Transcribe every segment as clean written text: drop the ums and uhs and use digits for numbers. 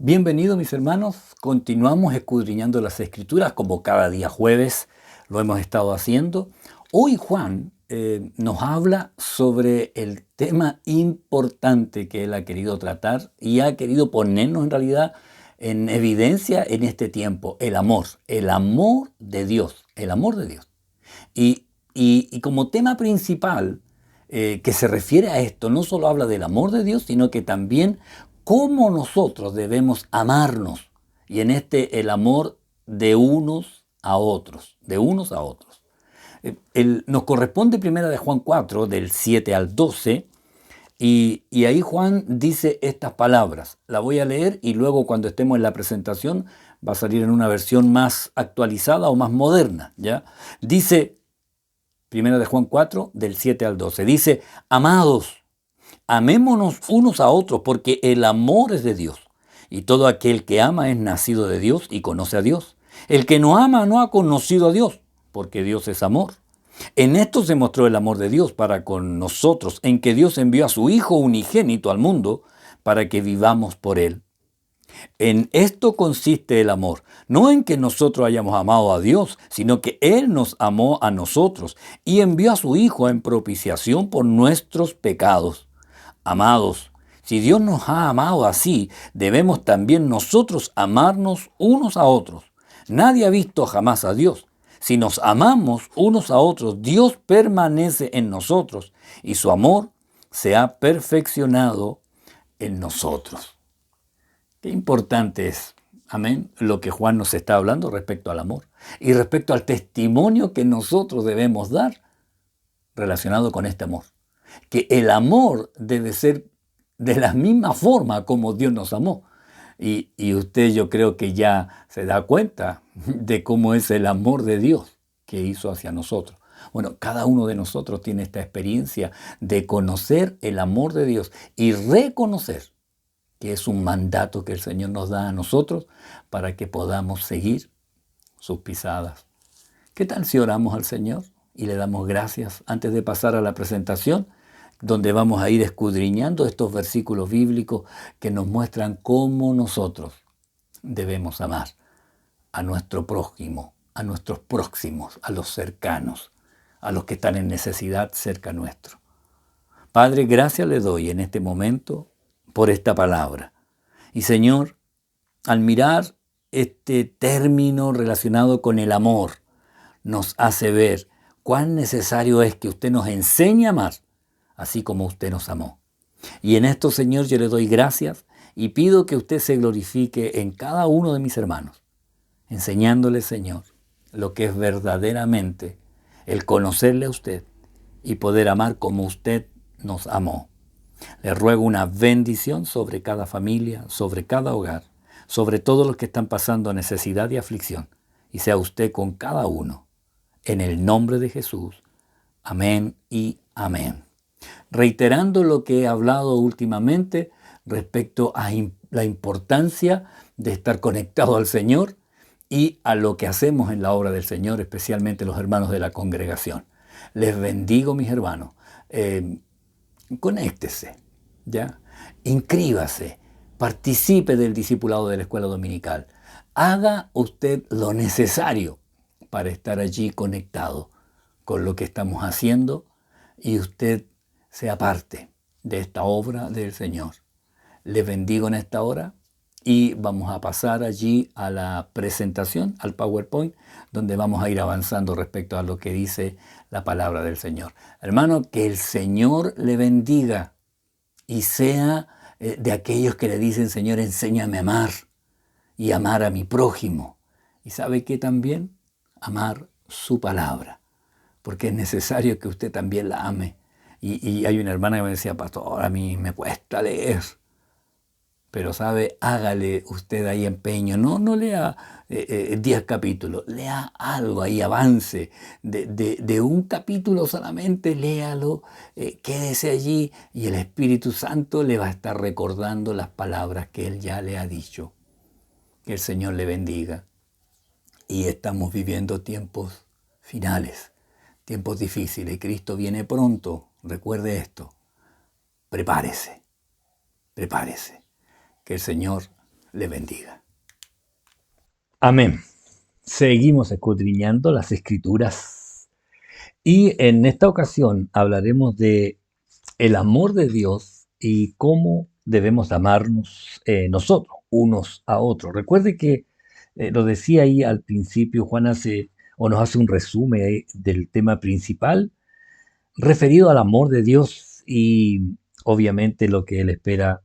Bienvenidos mis hermanos, continuamos escudriñando las Escrituras como cada día jueves lo hemos estado haciendo. Hoy Juan nos habla sobre el tema importante que él ha querido tratar y ha querido ponernos en realidad en evidencia en este tiempo, el amor de Dios, el amor de Dios. Y como tema principal que se refiere a esto, no solo habla del amor de Dios, sino que también cómo nosotros debemos amarnos. Y en este el amor de unos a otros, de unos a otros. Nos corresponde primera de Juan 4, del 7 al 12, y ahí Juan dice estas palabras. La voy a leer y luego cuando estemos en la presentación va a salir en una versión más actualizada o más moderna, ¿ya? Dice, primera de Juan 4, del 7 al 12, dice, amados, amémonos unos a otros porque el amor es de Dios. Y todo aquel que ama es nacido de Dios y conoce a Dios. El que no ama no ha conocido a Dios, porque Dios es amor. En esto se mostró el amor de Dios para con nosotros, en que Dios envió a su Hijo unigénito al mundo para que vivamos por Él. En esto consiste el amor, no en que nosotros hayamos amado a Dios, sino que Él nos amó a nosotros y envió a su Hijo en propiciación por nuestros pecados. Amados, si Dios nos ha amado así, debemos también nosotros amarnos unos a otros. Nadie ha visto jamás a Dios. Si nos amamos unos a otros, Dios permanece en nosotros y su amor se ha perfeccionado en nosotros. Qué importante es, amén, lo que Juan nos está hablando respecto al amor y respecto al testimonio que nosotros debemos dar relacionado con este amor. Que el amor debe ser de la misma forma como Dios nos amó. Y usted yo creo que ya se da cuenta de cómo es el amor de Dios que hizo hacia nosotros. Bueno, cada uno de nosotros tiene esta experiencia de conocer el amor de Dios y reconocer que es un mandato que el Señor nos da a nosotros para que podamos seguir sus pisadas. ¿Qué tal si oramos al Señor y le damos gracias antes de pasar a la presentación, donde vamos a ir escudriñando estos versículos bíblicos que nos muestran cómo nosotros debemos amar a nuestro prójimo, a nuestros próximos, a los cercanos, a los que están en necesidad cerca nuestro? Padre, gracias le doy en este momento por esta palabra. Y Señor, al mirar este término relacionado con el amor, nos hace ver cuán necesario es que usted nos enseñe a amar, así como usted nos amó. Y en esto, Señor, yo le doy gracias y pido que usted se glorifique en cada uno de mis hermanos, enseñándole, Señor, lo que es verdaderamente el conocerle a usted y poder amar como usted nos amó. Le ruego una bendición sobre cada familia, sobre cada hogar, sobre todos los que están pasando necesidad y aflicción, y sea usted con cada uno. En el nombre de Jesús. Amén y amén. Reiterando lo que he hablado últimamente respecto a la importancia de estar conectado al Señor y a lo que hacemos en la obra del Señor, especialmente los hermanos de la congregación. Les bendigo, mis hermanos. Conéctese, ¿ya? Inscríbase, participe del discipulado de la escuela dominical. Haga usted lo necesario para estar allí conectado con lo que estamos haciendo y usted sea parte de esta obra del Señor. Les bendigo en esta hora y vamos a pasar allí a la presentación, al PowerPoint, donde vamos a ir avanzando respecto a lo que dice la palabra del Señor. Hermano, que el Señor le bendiga y sea de aquellos que le dicen, Señor, enséñame a amar y amar a mi prójimo. ¿Y sabe qué también? Amar su palabra, porque es necesario que usted también la ame. Y hay una hermana que me decía, pastor, a mí me cuesta leer. Pero sabe, hágale usted ahí empeño, no lea 10 capítulos, lea algo ahí, avance, de un capítulo solamente, léalo, quédese allí y el Espíritu Santo le va a estar recordando las palabras que Él ya le ha dicho. Que el Señor le bendiga. Y estamos viviendo tiempos finales, tiempos difíciles. Cristo viene pronto, recuerde esto. Prepárese, prepárese. Que el Señor le bendiga. Amén. Seguimos escudriñando las Escrituras y en esta ocasión hablaremos de el amor de Dios y cómo debemos amarnos nosotros, unos a otros. Recuerde que lo decía ahí al principio, Juan hace o nos hace un resumen ahí del tema principal referido al amor de Dios y obviamente lo que Él espera,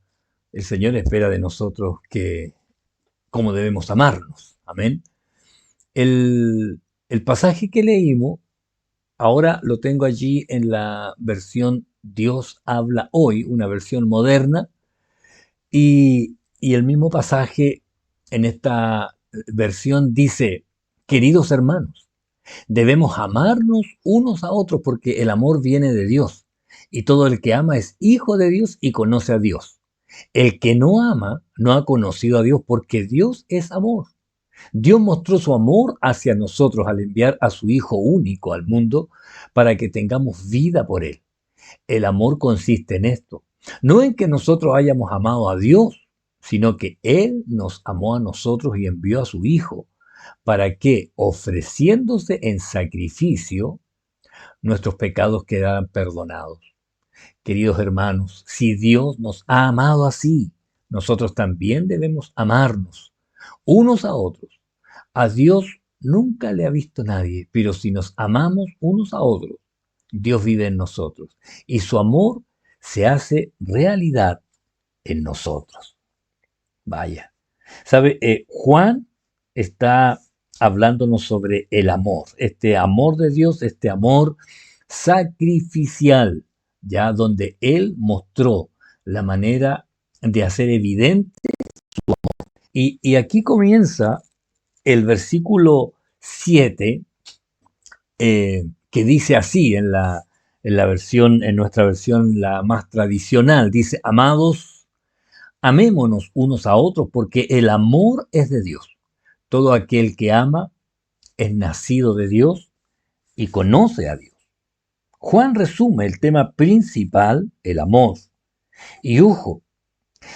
el Señor espera de nosotros que cómo debemos amarnos. Amén. El pasaje que leímos, ahora lo tengo allí en la versión Dios habla hoy, una versión moderna, y el mismo pasaje en esta versión dice, queridos hermanos, debemos amarnos unos a otros porque el amor viene de Dios, y todo el que ama es hijo de Dios y conoce a Dios. El que no ama no ha conocido a Dios porque Dios es amor. Dios mostró su amor hacia nosotros al enviar a su Hijo único al mundo para que tengamos vida por Él. El amor consiste en esto, no en que nosotros hayamos amado a Dios, sino que Él nos amó a nosotros y envió a su Hijo para que, ofreciéndose en sacrificio, nuestros pecados quedaran perdonados. Queridos hermanos, si Dios nos ha amado así, nosotros también debemos amarnos unos a otros. A Dios nunca le ha visto nadie, pero si nos amamos unos a otros, Dios vive en nosotros y su amor se hace realidad en nosotros. Vaya. ¿Sabe? Juan está hablándonos sobre el amor, este amor de Dios, este amor sacrificial, ya donde Él mostró la manera de hacer evidente. Y aquí comienza el versículo 7 que dice así en nuestra versión la más tradicional, dice, amados, amémonos unos a otros porque el amor es de Dios. Todo aquel que ama es nacido de Dios y conoce a Dios. Juan resume el tema principal, el amor, y ojo,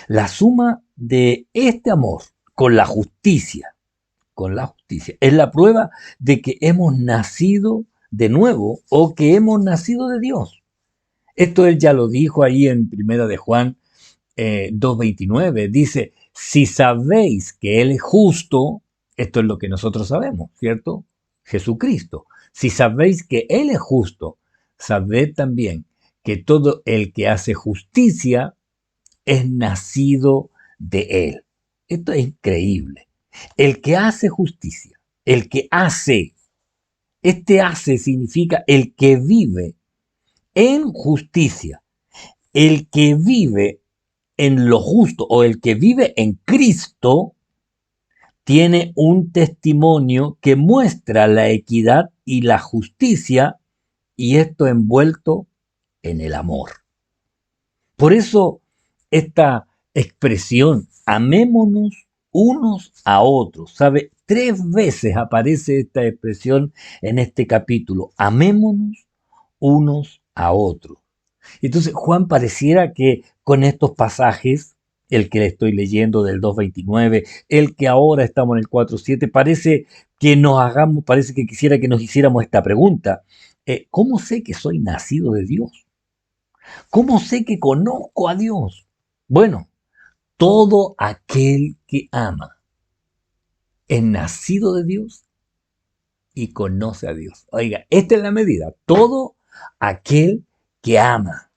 la suma de este amor con la justicia, es la prueba de que hemos nacido de nuevo o que hemos nacido de Dios. Esto él ya lo dijo ahí en Primera de Juan 2:29. Dice, si sabéis que Él es justo, esto es lo que nosotros sabemos, ¿cierto? Jesucristo. Si sabéis que Él es justo, sabed también que todo el que hace justicia es nacido de Él. Esto es increíble. El que hace justicia, el que hace, este hace significa el que vive en justicia, el que vive en lo justo o el que vive en Cristo tiene un testimonio que muestra la equidad y la justicia y esto envuelto en el amor. Por eso esta expresión, amémonos unos a otros, ¿sabe? 3 veces aparece esta expresión en este capítulo, amémonos unos a otros. Entonces Juan pareciera que con estos pasajes, el que le estoy leyendo del 2:29, el que ahora estamos en el 4:7, parece que quisiera que nos hiciéramos esta pregunta. ¿Cómo sé que soy nacido de Dios? ¿Cómo sé que conozco a Dios? Bueno, todo aquel que ama es nacido de Dios y conoce a Dios. Oiga, esta es la medida. Todo aquel que ama.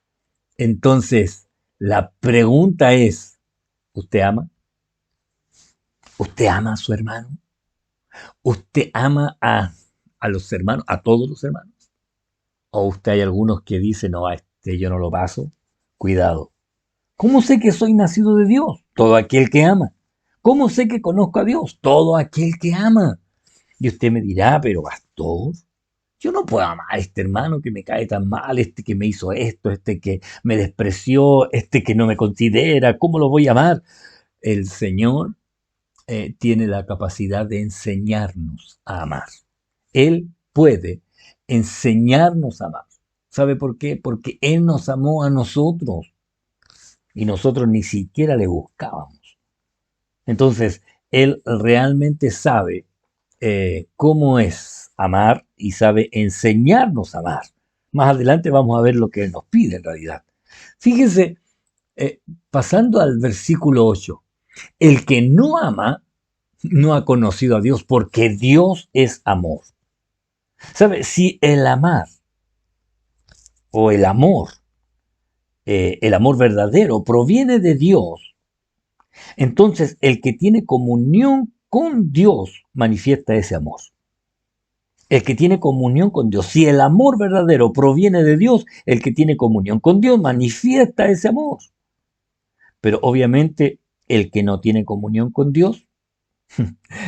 Entonces, la pregunta es, ¿usted ama? ¿Usted ama a su hermano? ¿Usted ama a los hermanos, a todos los hermanos? ¿O usted hay algunos que dicen, no, a este yo no lo paso? Cuidado. ¿Cómo sé que soy nacido de Dios? Todo aquel que ama. ¿Cómo sé que conozco a Dios? Todo aquel que ama. Y usted me dirá, pero pastor, yo no puedo amar a este hermano que me cae tan mal, este que me hizo esto, este que me despreció, este que no me considera, ¿cómo lo voy a amar? El Señor tiene la capacidad de enseñarnos a amar. Él puede enseñarnos a amar. ¿Sabe por qué? Porque Él nos amó a nosotros y nosotros ni siquiera le buscábamos. Entonces, Él realmente sabe cómo es amar y sabe enseñarnos a amar. Más adelante vamos a ver lo que Él nos pide en realidad. Fíjense, eh, pasando al versículo 8, el que no ama no ha conocido a Dios porque Dios es amor. ¿Sabe? Si el amar o el amor verdadero proviene de Dios, entonces el que tiene comunión con Dios manifiesta ese amor. El que tiene comunión con Dios. Si el amor verdadero proviene de Dios, el que tiene comunión con Dios manifiesta ese amor. Pero obviamente el que no tiene comunión con Dios,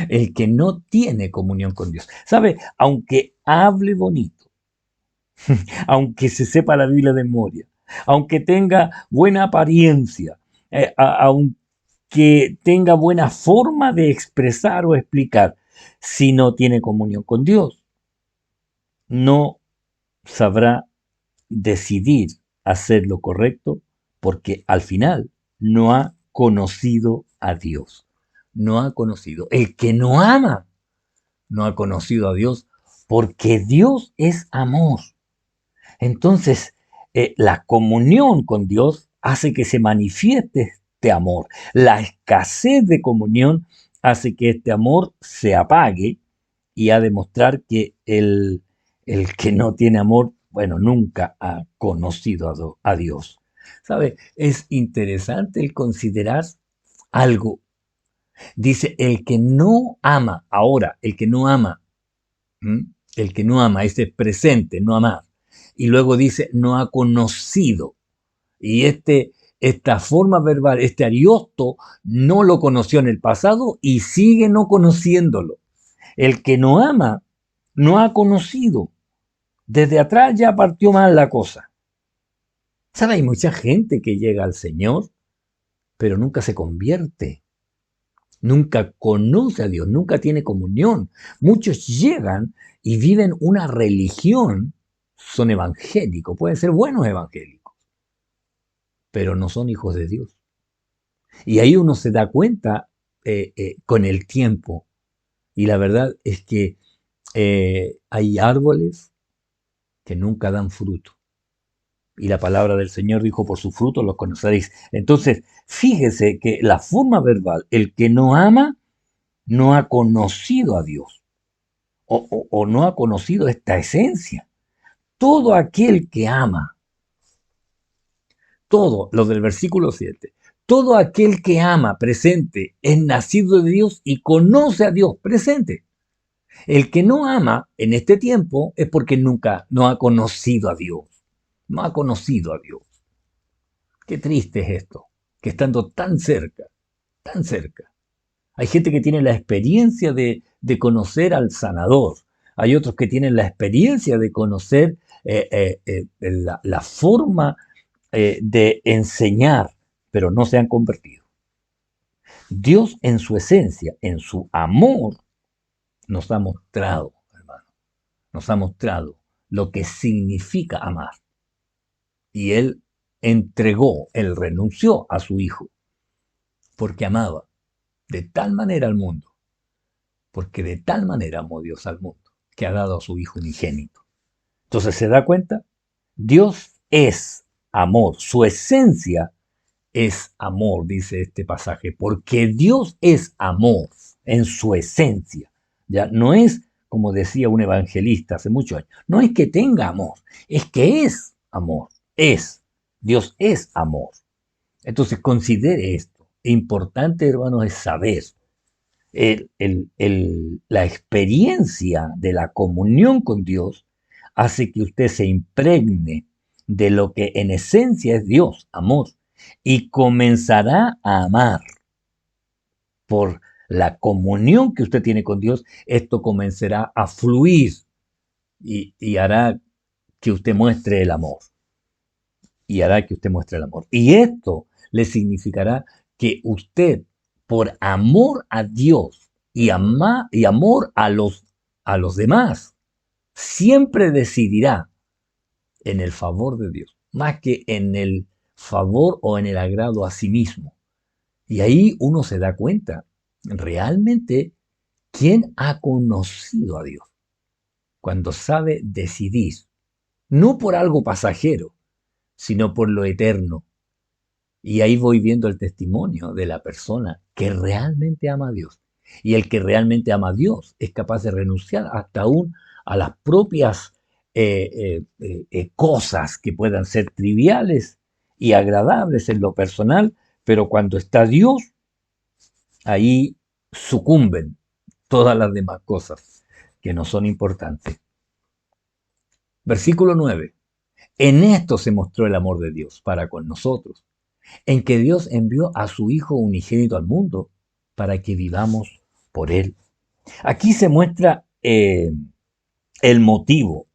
el que no tiene comunión con Dios, ¿sabe? Aunque hable bonito, aunque se sepa la Biblia de memoria, aunque tenga buena apariencia, aunque tenga buena forma de expresar o explicar, si no tiene comunión con Dios, no sabrá decidir hacer lo correcto porque al final no ha conocido a Dios. No ha conocido. El que no ama no ha conocido a Dios porque Dios es amor. Entonces, la comunión con Dios hace que se manifieste este amor. La escasez de comunión hace que este amor se apague y a demostrar que el que no tiene amor, bueno, nunca ha conocido a Dios. ¿Sabe? Es interesante el considerar algo. Dice, el que no ama, ahora, el que no ama, ¿m? El que no ama, ese presente, no amar. Y luego dice, no ha conocido. Y esta forma verbal, este ariosto, no lo conoció en el pasado y sigue no conociéndolo. El que no ama, no ha conocido. Desde atrás ya partió mal la cosa. ¿Sabe? Hay mucha gente que llega al Señor, pero nunca se convierte. Nunca conoce a Dios, nunca tiene comunión. Muchos llegan y viven una religión, son evangélicos, pueden ser buenos evangélicos, pero no son hijos de Dios. Y ahí uno se da cuenta con el tiempo. Y la verdad es que hay árboles que nunca dan fruto. Y la palabra del Señor dijo, por su fruto los conoceréis. Entonces, fíjese que la forma verbal, el que no ama, no ha conocido a Dios. O no ha conocido esta esencia. Todo aquel que ama, todo, lo del versículo 7, todo aquel que ama presente es nacido de Dios y conoce a Dios presente. El que no ama en este tiempo es porque nunca no ha conocido a Dios. No ha conocido a Dios. Qué triste es esto, que estando tan cerca, hay gente que tiene la experiencia de conocer al sanador. Hay otros que tienen la experiencia de conocer la forma de enseñar, pero no se han convertido. Dios en su esencia, en su amor, nos ha mostrado, hermano, nos ha mostrado lo que significa amar. Y Él renunció a su Hijo, porque amaba de tal manera al mundo, porque de tal manera amó Dios al mundo, que ha dado a su Hijo unigénito. Entonces, ¿se da cuenta? Dios es amor, su esencia es amor, dice este pasaje, porque Dios es amor en su esencia. Ya no es, como decía un evangelista hace muchos años, no es que tenga amor, es que es amor, es. Dios es amor. Entonces considere esto. Importante, hermanos, es saber la experiencia de la comunión con Dios hace que usted se impregne de lo que en esencia es Dios, amor, y comenzará a amar por la comunión que usted tiene con Dios. Esto comenzará a fluir y hará que usted muestre el amor. Y hará que usted muestre el amor. Y esto le significará que usted, por amor a Dios y amor a los demás, siempre decidirá en el favor de Dios, más que en el favor o en el agrado a sí mismo. Y ahí uno se da cuenta Realmente, ¿quién ha conocido a Dios? Cuando sabe decidir, no por algo pasajero, sino por lo eterno. Y ahí voy viendo el testimonio de la persona que realmente ama a Dios. Y el que realmente ama a Dios es capaz de renunciar hasta aún a las propias cosas que puedan ser triviales y agradables en lo personal, pero cuando está Dios, ahí sucumben todas las demás cosas que no son importantes. Versículo 9. En esto se mostró el amor de Dios para con nosotros, en que Dios envió a su Hijo unigénito al mundo para que vivamos por Él. Aquí se muestra el motivo,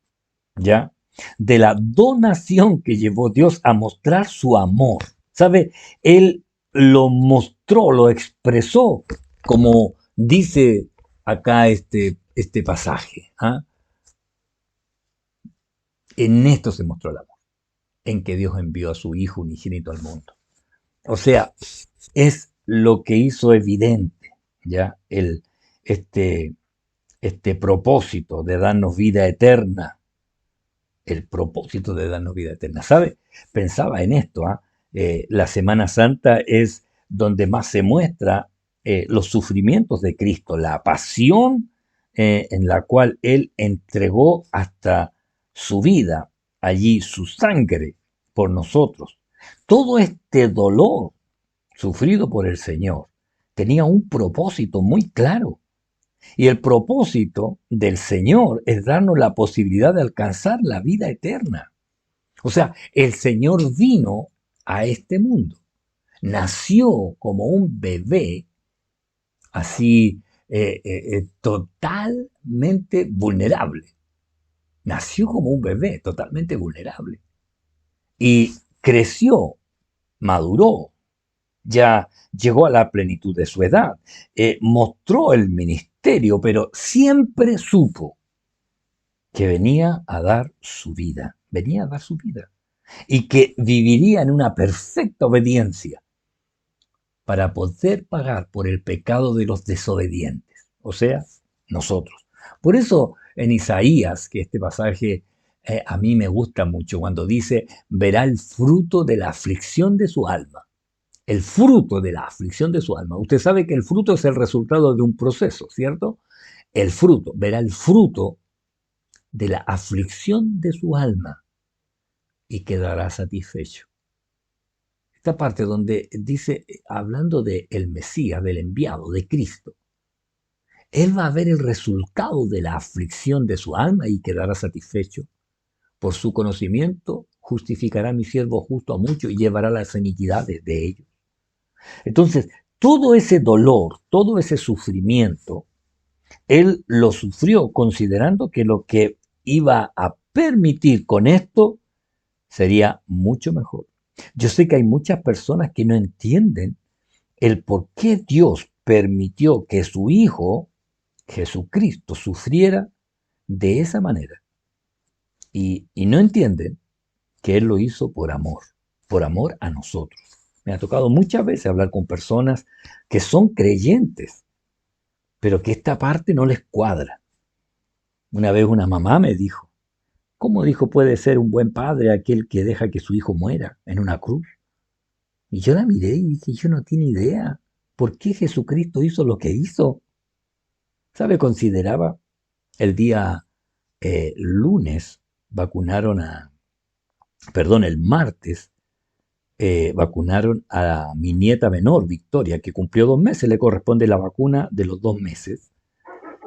¿ya? De la donación que llevó Dios a mostrar su amor. ¿Sabe? Él lo mostró, lo expresó, como dice acá este pasaje. ¿Ah? En esto se mostró el amor, en que Dios envió a su Hijo unigénito al mundo. O sea, es lo que hizo evidente, ¿ya? Este, este propósito de darnos vida eterna, el propósito de darnos vida eterna. ¿Sabe? Pensaba en esto, ¿ah? La Semana Santa es donde más se muestra los sufrimientos de Cristo, la pasión en la cual Él entregó hasta su vida, allí su sangre por nosotros. Todo este dolor sufrido por el Señor tenía un propósito muy claro. Y el propósito del Señor es darnos la posibilidad de alcanzar la vida eterna. O sea, el Señor vino a este mundo, nació como un bebé, así totalmente vulnerable. Nació como un bebé totalmente vulnerable. Y creció, maduró, ya llegó a la plenitud de su edad, mostró el ministerio, pero siempre supo que venía a dar su vida, venía a dar su vida, y que viviría en una perfecta obediencia para poder pagar por el pecado de los desobedientes, o sea, nosotros. Por eso en Isaías, que este pasaje a mí me gusta mucho, cuando dice, verá el fruto de la aflicción de su alma. El fruto de la aflicción de su alma. Usted sabe que el fruto es el resultado de un proceso, ¿cierto? El fruto, verá el fruto de la aflicción de su alma y quedará satisfecho. Esta parte donde dice, hablando de el Mesías, del enviado, de Cristo, él va a ver el resultado de la aflicción de su alma y quedará satisfecho. Por su conocimiento justificará a mi siervo justo a muchos y llevará las iniquidades de ellos. Entonces, todo ese dolor, todo ese sufrimiento, él lo sufrió considerando que lo que iba a permitir con esto sería mucho mejor. Yo sé que hay muchas personas que no entienden el por qué Dios permitió que su Hijo, Jesucristo, sufriera de esa manera. Y no entienden que Él lo hizo por amor a nosotros. Me ha tocado muchas veces hablar con personas que son creyentes, pero que esta parte no les cuadra. Una vez una mamá me dijo, ¿cómo dijo puede ser un buen padre aquel que deja que su hijo muera en una cruz? Y yo la miré y dije, yo no tiene idea. ¿Por qué Jesucristo hizo lo que hizo? ¿Sabe? Consideraba el día lunes, vacunaron el martes, vacunaron a mi nieta menor, Victoria, que cumplió 2 meses, le corresponde la vacuna de los 2 meses.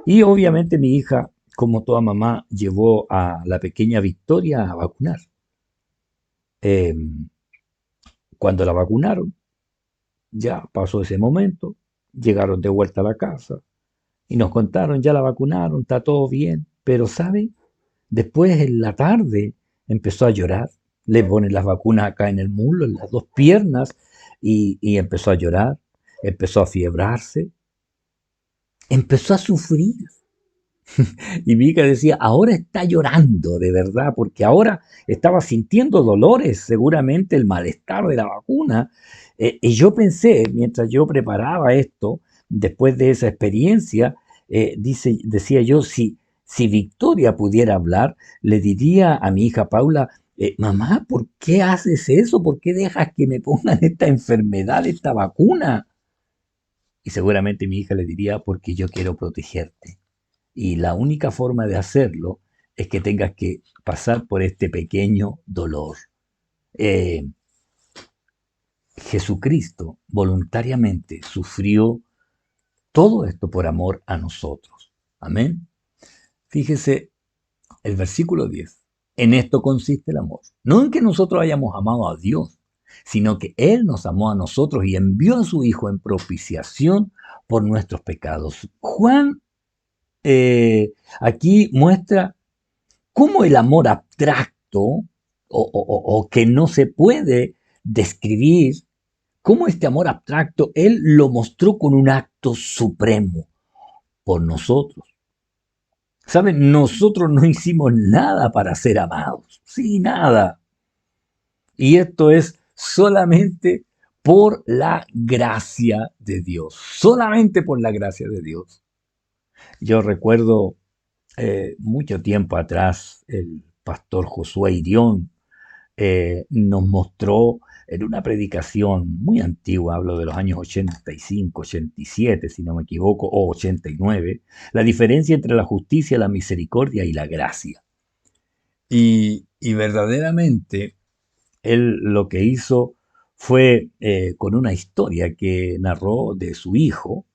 Y obviamente mi hija, como toda mamá, llevó a la pequeña Victoria a vacunar. Eh, Cuando la vacunaron, ya pasó ese momento, llegaron de vuelta a la casa y nos contaron, ya la vacunaron, está todo bien, pero ¿saben? Después en la tarde empezó a llorar, le ponen las vacunas acá en el muslo, en las dos piernas, y empezó a llorar, empezó a fiebrarse, empezó a sufrir. Y mi hija decía, ahora está llorando de verdad, porque ahora estaba sintiendo dolores, seguramente el malestar de la vacuna. Y yo pensé, mientras yo preparaba esto, después de esa experiencia, decía yo, si Victoria pudiera hablar, le diría a mi hija Paula, mamá, ¿por qué haces eso? ¿Por qué dejas que me pongan esta enfermedad, esta vacuna? Y seguramente mi hija le diría, porque yo quiero protegerte. Y la única forma de hacerlo es que tengas que pasar por este pequeño dolor. Eh, Jesucristo voluntariamente sufrió todo esto por amor a nosotros. Amén. Fíjese el versículo 10. En esto consiste el amor. No en que nosotros hayamos amado a Dios, sino que Él nos amó a nosotros y envió a su Hijo en propiciación por nuestros pecados. Juan aquí muestra cómo el amor abstracto o que no se puede describir, cómo este amor abstracto Él lo mostró con un acto supremo por nosotros. ¿Saben? Nosotros no hicimos nada para ser amados. Sí, nada. Y esto es solamente por la gracia de Dios. Solamente por la gracia de Dios. Yo recuerdo mucho tiempo atrás el pastor Josué Irión nos mostró en una predicación muy antigua, hablo de los años 85, 87, si no me equivoco, o 89, la diferencia entre la justicia, la misericordia y la gracia. Y verdaderamente él lo que hizo fue con una historia que narró de su hijo,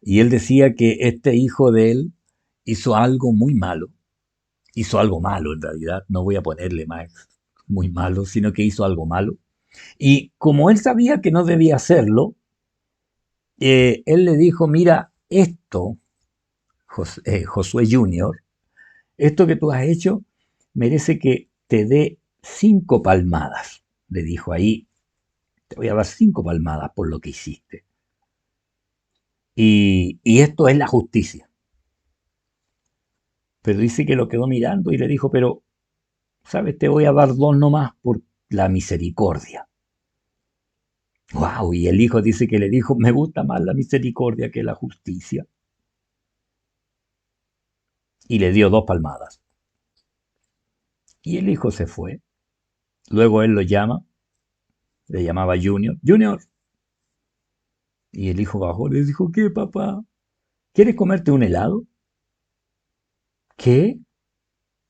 y él decía que este hijo de él hizo algo muy malo, hizo algo malo en realidad, no voy a ponerle más muy malo, sino que hizo algo malo. Y como él sabía que no debía hacerlo, él le dijo, mira, esto, Josué Junior, esto que tú has hecho merece que te dé 5 palmadas. Le dijo ahí, te voy a dar 5 palmadas por lo que hiciste. Y esto es la justicia. Pero dice que lo quedó mirando y le dijo, pero, ¿sabes? Te voy a dar 2 nomás por la misericordia. Wow, y el hijo dice que le dijo, me gusta más la misericordia que la justicia. Y le dio 2 palmadas. Y el hijo se fue. Luego él lo llama, le llamaba Junior, Junior. Y el hijo bajó, le dijo, ¿qué, papá? ¿Quieres comerte un helado? ¿Qué?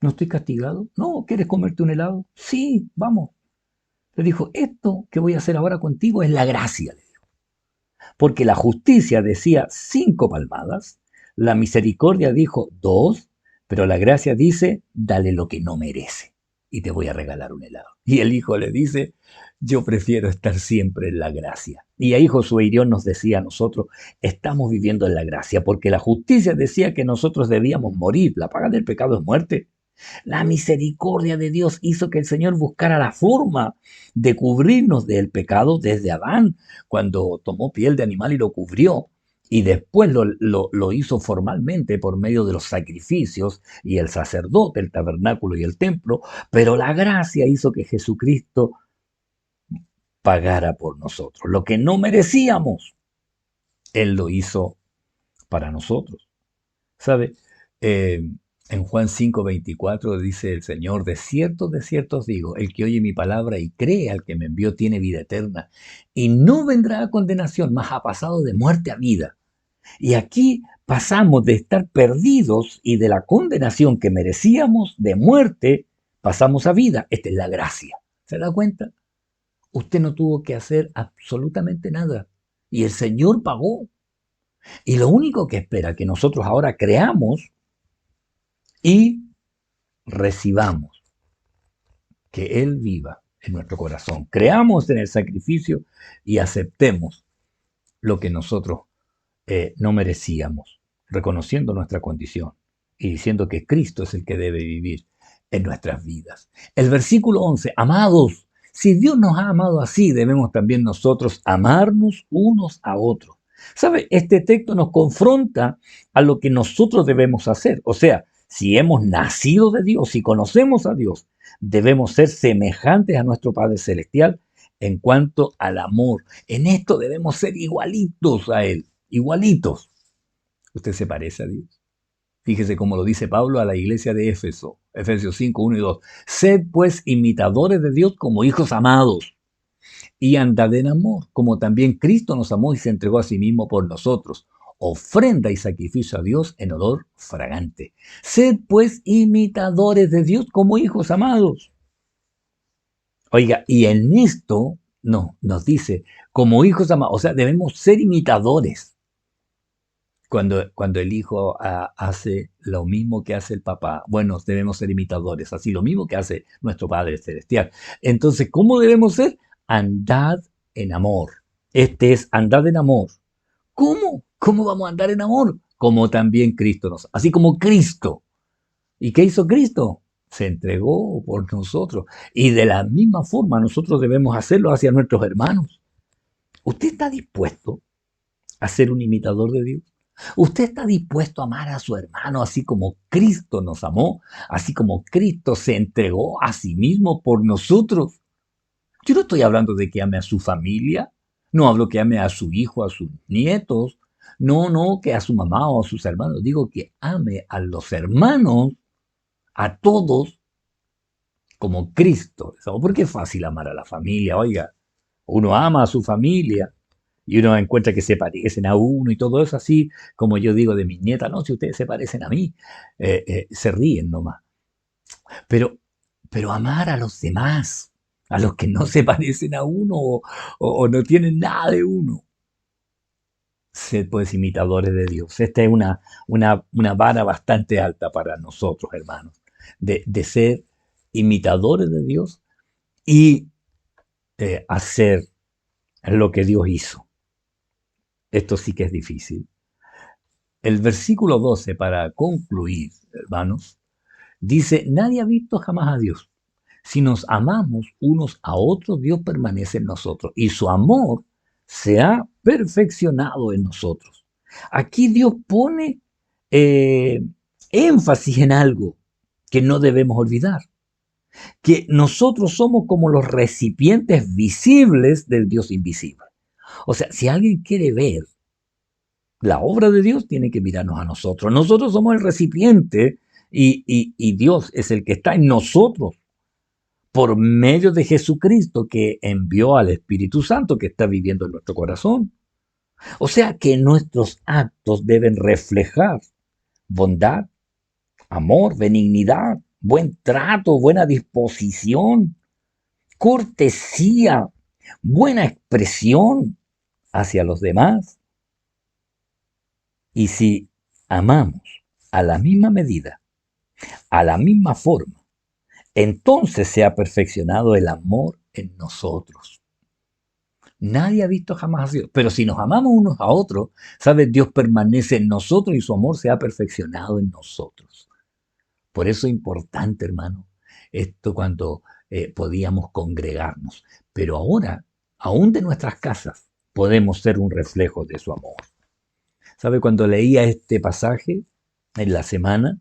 ¿No estoy castigado? No, ¿quieres comerte un helado? Sí, vamos. Le dijo, esto que voy a hacer ahora contigo es la gracia. Le dijo. Porque la justicia decía 5 palmadas, la misericordia dijo 2, pero la gracia dice, dale lo que no merece y te voy a regalar un helado. Y el hijo le dice, yo prefiero estar siempre en la gracia. Y ahí Josué Irión nos decía a nosotros, estamos viviendo en la gracia, porque la justicia decía que nosotros debíamos morir, la paga del pecado es muerte. La misericordia de Dios hizo que el Señor buscara la forma de cubrirnos del pecado desde Adán, cuando tomó piel de animal y lo cubrió. Y después lo hizo formalmente por medio de los sacrificios y el sacerdote, el tabernáculo y el templo, pero la gracia hizo que Jesucristo pagara por nosotros. Lo que no merecíamos, Él lo hizo para nosotros. ¿Sabe? En Juan 5:24 dice el Señor, de cierto os digo, el que oye mi palabra y cree al que me envió tiene vida eterna y no vendrá a condenación, mas ha pasado de muerte a vida. Y aquí pasamos de estar perdidos y de la condenación que merecíamos de muerte, pasamos a vida. Esta es la gracia. ¿Se da cuenta? Usted no tuvo que hacer absolutamente nada y el Señor pagó. Y lo único que espera que nosotros ahora creamos y recibamos que Él viva en nuestro corazón. Creamos en el sacrificio y aceptemos lo que nosotros no merecíamos, reconociendo nuestra condición y diciendo que Cristo es el que debe vivir en nuestras vidas. El versículo 11, amados, si Dios nos ha amado así, debemos también nosotros amarnos unos a otros. ¿Sabe? Este texto nos confronta a lo que nosotros debemos hacer. O sea, si hemos nacido de Dios, si conocemos a Dios, debemos ser semejantes a nuestro Padre Celestial en cuanto al amor. En esto debemos ser igualitos a Él, igualitos. ¿Usted se parece a Dios? Fíjese cómo lo dice Pablo a la iglesia de Éfeso, Efesios 5, 1 y 2. Sed pues imitadores de Dios como hijos amados y andad en amor, como también Cristo nos amó y se entregó a sí mismo por nosotros, ofrenda y sacrificio a Dios en olor fragante. Sed pues imitadores de Dios como hijos amados. Oiga, y en esto no, nos dice, como hijos amados, o sea, debemos ser imitadores. Cuando el hijo hace lo mismo que hace el papá, bueno, debemos ser imitadores, así lo mismo que hace nuestro Padre Celestial. Entonces, ¿cómo debemos ser? Andad en amor. Este es andad en amor. ¿Cómo? ¿Cómo vamos a andar en amor? Como también Cristo nos, así como Cristo. ¿Y qué hizo Cristo? Se entregó por nosotros. Y de la misma forma nosotros debemos hacerlo hacia nuestros hermanos. ¿Usted está dispuesto a ser un imitador de Dios? ¿Usted está dispuesto a amar a su hermano así como Cristo nos amó? Así como Cristo se entregó a sí mismo por nosotros. Yo no estoy hablando de que ame a su familia, no hablo que ame a su hijo, a sus nietos, no, que a su mamá o a sus hermanos. Digo que ame a los hermanos, a todos, como Cristo. ¿Sabe por qué es fácil amar a la familia? Oiga, uno ama a su familia y uno encuentra que se parecen a uno y todo eso así, como yo digo de mis nietas, no, si ustedes se parecen a mí, se ríen nomás. Pero, pero amar a los demás, a los que no se parecen a uno o no tienen nada de uno, ser pues imitadores de Dios. Esta es una vara bastante alta para nosotros, hermanos, de ser imitadores de Dios y hacer lo que Dios hizo. Esto sí que es difícil. El versículo 12, para concluir, hermanos, dice, nadie ha visto jamás a Dios. Si nos amamos unos a otros, Dios permanece en nosotros y su amor se ha perfeccionado en nosotros. Aquí Dios pone eh, énfasis en algo que no debemos olvidar, que nosotros somos como los recipientes visibles del Dios invisible. O sea, si alguien quiere ver la obra de Dios, tiene que mirarnos a nosotros. Nosotros somos el recipiente y Dios es el que está en nosotros por medio de Jesucristo que envió al Espíritu Santo que está viviendo en nuestro corazón. O sea que nuestros actos deben reflejar bondad, amor, benignidad, buen trato, buena disposición, cortesía, buena expresión hacia los demás. Y si amamos a la misma medida, a la misma forma, entonces se ha perfeccionado el amor en nosotros. Nadie ha visto jamás a Dios, pero si nos amamos unos a otros, ¿sabes? Dios permanece en nosotros y su amor se ha perfeccionado en nosotros. Por eso es importante, hermano, esto cuando podíamos congregarnos. Pero ahora, aún de nuestras casas, podemos ser un reflejo de su amor. ¿Sabe? Cuando leía este pasaje en la semana,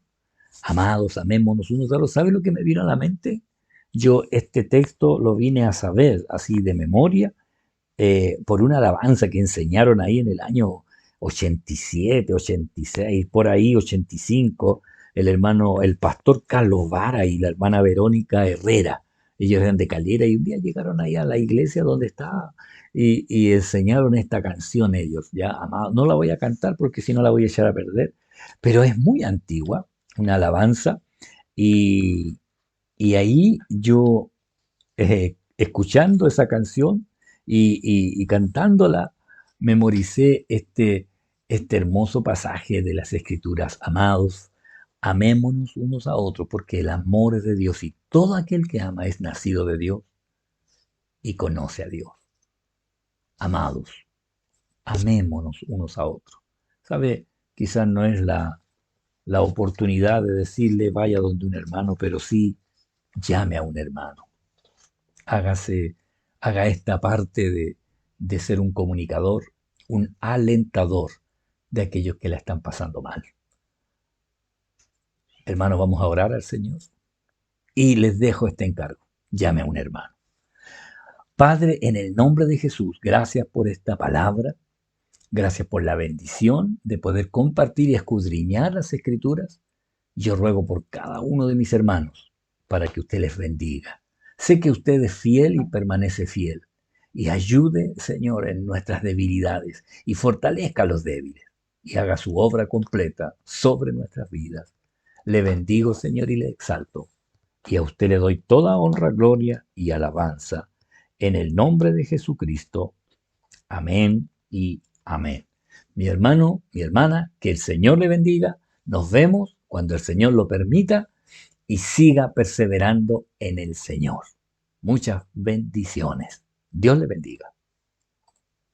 amados, amémonos unos a otros, ¿sabe lo que me vino a la mente? Yo este texto lo vine a saber así de memoria por una alabanza que enseñaron ahí en el año 87, 86, por ahí 85, el hermano, el pastor Carlos Vara y la hermana Verónica Herrera. Ellos eran de Calera y un día llegaron ahí a la iglesia donde estaba y enseñaron esta canción ellos, ya amado. No la voy a cantar porque si no la voy a echar a perder, pero es muy antigua, una alabanza y, y ahí yo escuchando esa canción y cantándola, memoricé este hermoso pasaje de las Escrituras. Amados, amémonos unos a otros, porque el amor es de Dios y todo aquel que ama es nacido de Dios y conoce a Dios. Amados, amémonos unos a otros. ¿Sabe? Quizás no es la oportunidad de decirle vaya donde un hermano, pero sí llame a un hermano. Hágase, haga esta parte de ser un comunicador, un alentador de aquellos que la están pasando mal. Hermanos, vamos a orar al Señor y les dejo este encargo. Llame a un hermano. Padre, en el nombre de Jesús, gracias por esta palabra, gracias por la bendición de poder compartir y escudriñar las Escrituras. Yo ruego por cada uno de mis hermanos para que usted les bendiga. Sé que usted es fiel y permanece fiel. Y ayude, Señor, en nuestras debilidades y fortalezca a los débiles y haga su obra completa sobre nuestras vidas. Le bendigo, Señor, y le exalto. Y a usted le doy toda honra, gloria y alabanza. En el nombre de Jesucristo. Amén y amén. Mi hermano, mi hermana, que el Señor le bendiga. Nos vemos cuando el Señor lo permita y siga perseverando en el Señor. Muchas bendiciones. Dios le bendiga.